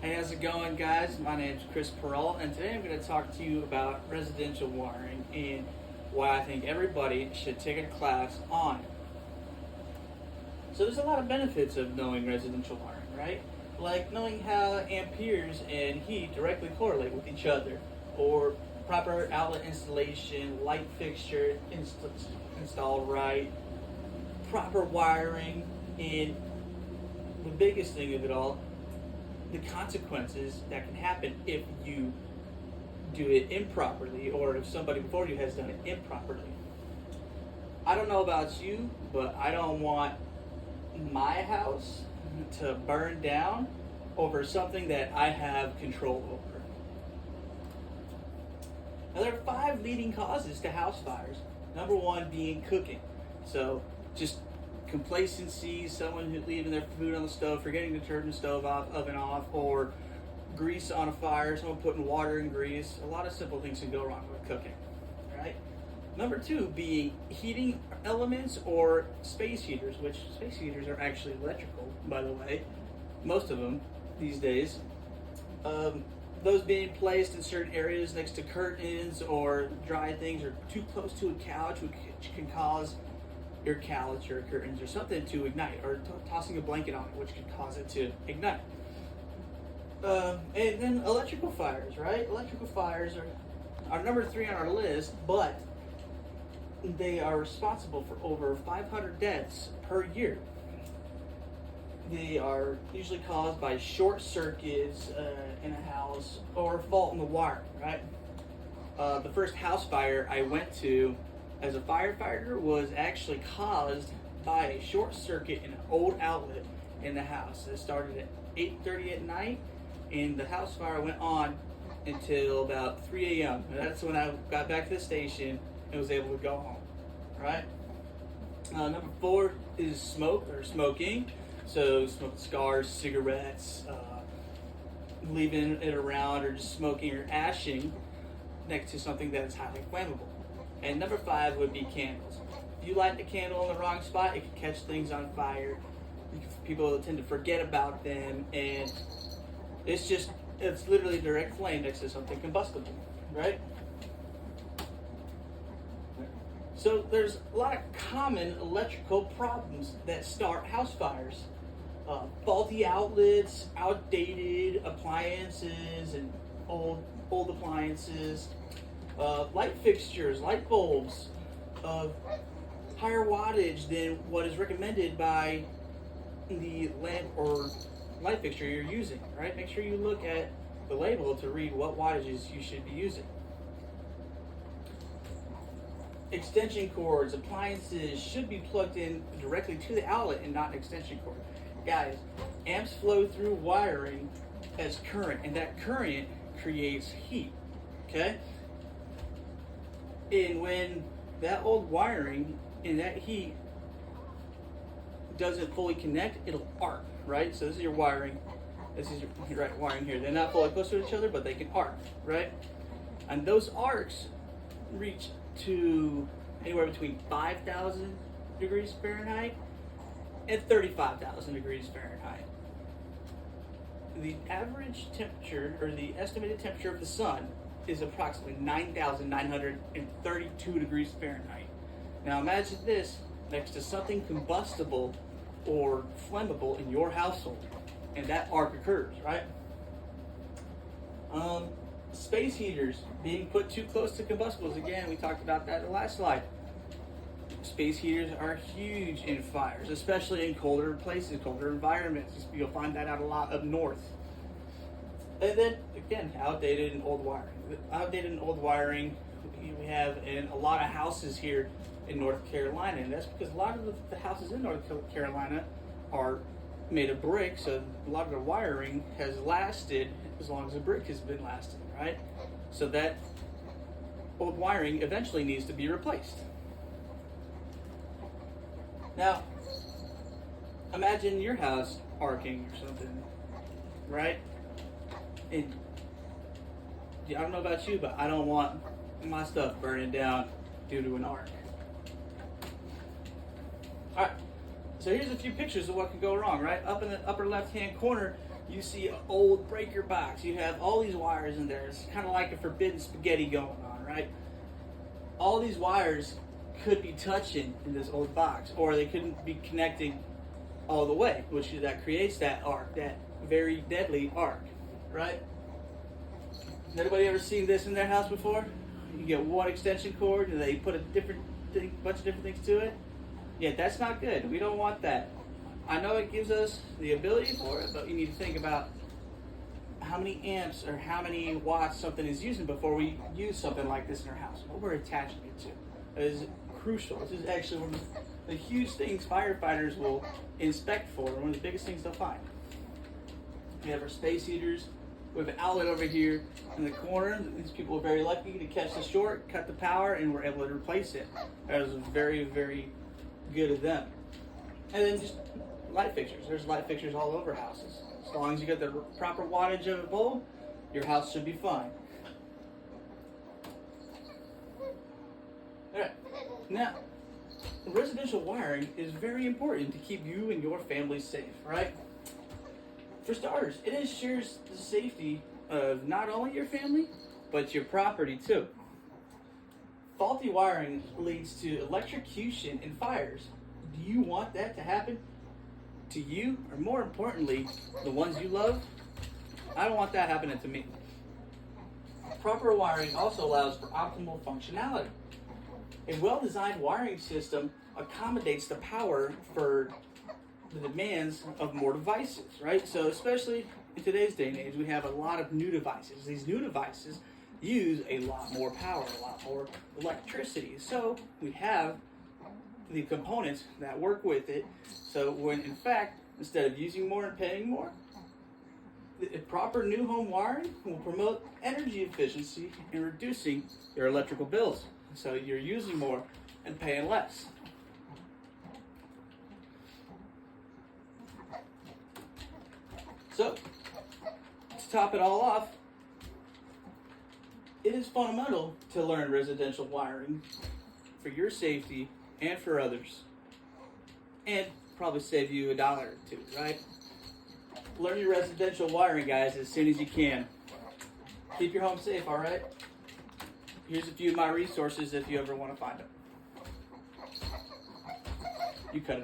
Hey, how's it going, guys? My name's Chris Peralt, and today I'm going to talk to you about residential wiring and why I think everybody should take a class on it. So there's a lot of benefits of knowing residential wiring, right? Like knowing how amperes and heat directly correlate with each other, or proper outlet installation, light fixture installed right, proper wiring, and the biggest thing of it all, the consequences that can happen if you do it improperly or if somebody before you has done it improperly. I don't know about you, but I don't want my house to burn down over something that I have control over. Now, there are 5 leading causes to house fires. Number 1 being cooking. So just complacency, someone leaving their food on the stove, forgetting to turn the stove off, oven off, or grease on a fire, someone putting water in grease. A lot of simple things can go wrong with cooking, right? Number 2 being heating elements or space heaters, which space heaters are actually electrical, by the way, most of them these days. Those being placed in certain areas next to curtains or dry things or too close to a couch, which can cause your couch or curtains or something to ignite, or tossing a blanket on it, which could cause it to ignite. And then electrical fires, right? Electrical fires are number 3 on our list, but they are responsible for over 500 deaths per year. They are usually caused by short circuits in a house or fault in the wiring, right? The first house fire I went to as a firefighter was actually caused by a short circuit in an old outlet in the house. It started at 8:30 at night, and the house fire went on until about 3 a.m. And that's when I got back to the station and was able to go home, right? Number 4 is smoke or smoking. So smoking cigars, cigarettes, leaving it around, or just smoking or ashing next to something that is highly flammable. And number 5 would be candles. If you light the candle in the wrong spot, it can catch things on fire. People tend to forget about them, and it's literally a direct flame next to something combustible, right? So there's a lot of common electrical problems that start house fires. Faulty outlets, outdated appliances and old appliances, light fixtures, light bulbs of higher wattage than what is recommended by the lamp or light fixture you're using, right? Make sure you look at the label to read what wattages you should be using. Extension cords, appliances should be plugged in directly to the outlet and not an extension cord. Guys, amps flow through wiring as current, and that current creates heat, okay? And when that old wiring and that heat doesn't fully connect, it'll arc, right? So this is your wiring. This is your right wiring here. They're not fully close to each other, but they can arc, right? And those arcs reach to anywhere between 5,000 degrees Fahrenheit and 35,000 degrees Fahrenheit. The average temperature, or the estimated temperature of the sun, is approximately 9,932 degrees Fahrenheit. Now imagine this next to something combustible or flammable in your household, and that arc occurs, right? Space heaters being put too close to combustibles. Again, we talked about that in the last slide. Space heaters are huge in fires, especially in colder places, colder environments. You'll find that out a lot up north. And then, again, outdated and old wiring. Outdated and old wiring we have in a lot of houses here in North Carolina, and that's because a lot of the houses in North Carolina are made of brick, so a lot of the wiring has lasted as long as the brick has been lasting, right? So that old wiring eventually needs to be replaced. Now, imagine your house arcing or something, right? And I don't know about you, but I don't want my stuff burning down due to an arc. All right, so here's a few pictures of what could go wrong, right? Up in the upper left-hand corner, You see an old breaker box. You have all these wires in there. It's kind of like a forbidden spaghetti going on, right? All these wires could be touching in this old box, or they couldn't be connecting all the way, which that creates that arc, that very deadly arc, right? Anybody ever seen this in their house before? You get one extension cord and they put a bunch of different things to it. Yeah, that's not good. We don't want that. I know it gives us the ability for it, but you need to think about how many amps or how many watts something is using before we use something like this in our house. What we're attaching it to is crucial. This is actually one of the huge things firefighters will inspect for, one of the biggest things they'll find. We have our space heaters. We have an outlet over here in the corner. These people are very lucky to catch the short, cut the power, and we're able to replace it. That was very, very good of them. And then just light fixtures. There's light fixtures all over houses. As long as you get the proper wattage of a bulb, your house should be fine. All right. Now, residential wiring is very important to keep you and your family safe, right? For starters, it ensures the safety of not only your family, but your property too. Faulty wiring leads to electrocution and fires. Do you want that to happen to you, or more importantly, the ones you love? I don't want that happening to me. Proper wiring also allows for optimal functionality. A well-designed wiring system accommodates the power for the demands of more devices, right? So especially in today's day and age, we have a lot of new devices. These new devices use a lot more power, a lot more electricity. So we have the components that work with it. So when in fact, instead of using more and paying more, the proper new home wiring will promote energy efficiency and reducing your electrical bills. So you're using more and paying less. So, to top it all off, it is fundamental to learn residential wiring for your safety and for others. And probably save you $1 or $2, right? Learn your residential wiring, guys, as soon as you can. Keep your home safe, all right? Here's a few of my resources if you ever want to find them. You cut it.